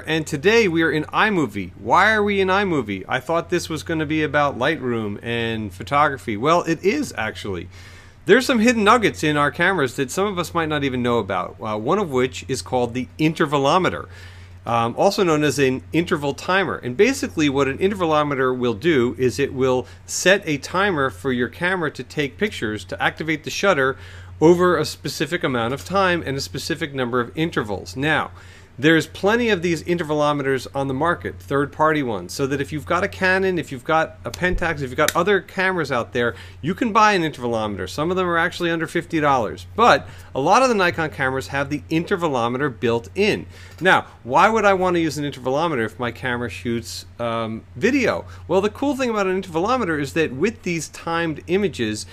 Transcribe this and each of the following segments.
and today we are in iMovie. Why are we in iMovie? I thought this was going to be about Lightroom and photography. Well, it is actually. There's some hidden nuggets in our cameras that some of us might not even know about, one of which is called the intervalometer, also known as an interval timer. And basically what an intervalometer will do is it will set a timer for your camera to take pictures, to activate the shutter over a specific amount of time and a specific number of intervals. Now, there's plenty of these intervalometers on the market, third-party ones, so that if you've got a Canon, if you've got a Pentax, if you've got other cameras out there, you can buy an intervalometer. Some of them are actually under $50. But a lot of the Nikon cameras have the intervalometer built in. Now, why would I want to use an intervalometer if my camera shoots video? Well, the cool thing about an intervalometer is that with these timed images,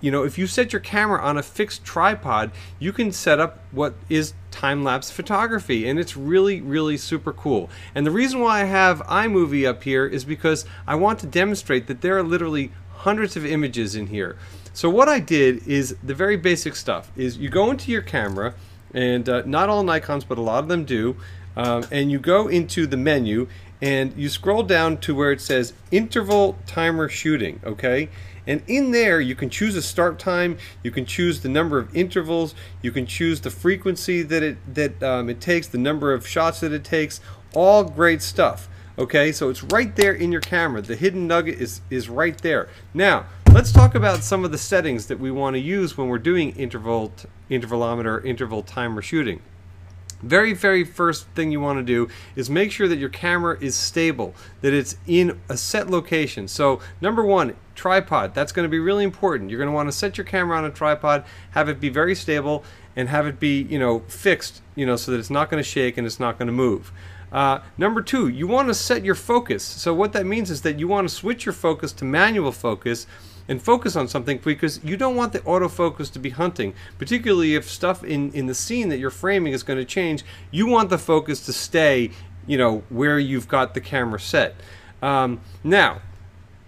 you know, if you set your camera on a fixed tripod, you can set up what is time-lapse photography, and it's really super cool. And the reason why I have iMovie up here is because I want to demonstrate that there are literally hundreds of images in here. So what I did is the very basic stuff is you go into your camera, and not all Nikons, but a lot of them do, and you go into the menu and you scroll down to where it says Interval Timer Shooting, okay? And in there you can choose a start time, you can choose the number of intervals, you can choose the frequency that it takes, the number of shots that it takes, all great stuff. Okay, so it's right there in your camera. The hidden nugget is right there. Now, let's talk about some of the settings that we want to use when we're doing intervalometer, interval timer shooting. Very first thing you want to do is make sure that your camera is stable, that it's in a set location. So number one, tripod. That's going to be really important. You're going to want to set your camera on a tripod, have it be very stable, and have it be, you know, fixed, you know, so that it's not going to shake and it's not going to move. Number two, you want to set your focus. So what that means is that you want to switch your focus to manual focus and focus on something, because you don't want the autofocus to be hunting, particularly if stuff in the scene that you're framing is going to change. You want the focus to stay, you know, where you've got the camera set. Now,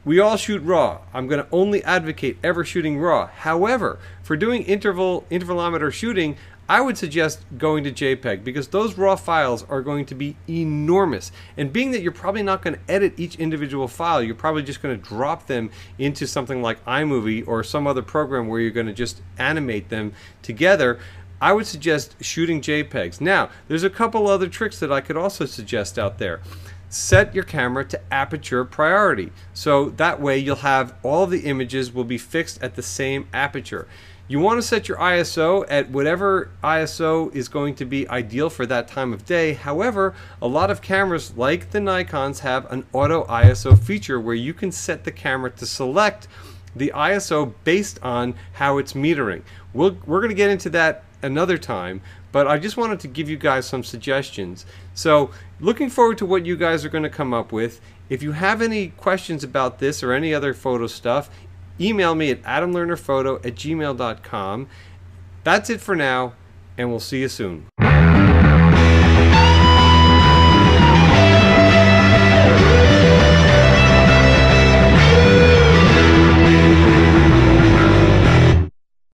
we all shoot RAW. I'm going to only advocate ever shooting RAW. However, for doing intervalometer shooting, I would suggest going to JPEG, because those RAW files are going to be enormous. And being that you're probably not going to edit each individual file, you're probably just going to drop them into something like iMovie or some other program where you're going to just animate them together, I would suggest shooting JPEGs. Now, there's a couple other tricks that I could also suggest out there. Set your camera to aperture priority. So that way you'll have all of the images will be fixed at the same aperture. You want to set your ISO at whatever ISO is going to be ideal for that time of day. However, a lot of cameras like the Nikons have an auto ISO feature where you can set the camera to select the ISO based on how it's metering. We're going to get into that another time, but I just wanted to give you guys some suggestions. So looking forward to what you guys are going to come up with. If you have any questions about this or any other photo stuff, email me at adamlernerphoto@gmail.com. That's it for now, and we'll see you soon.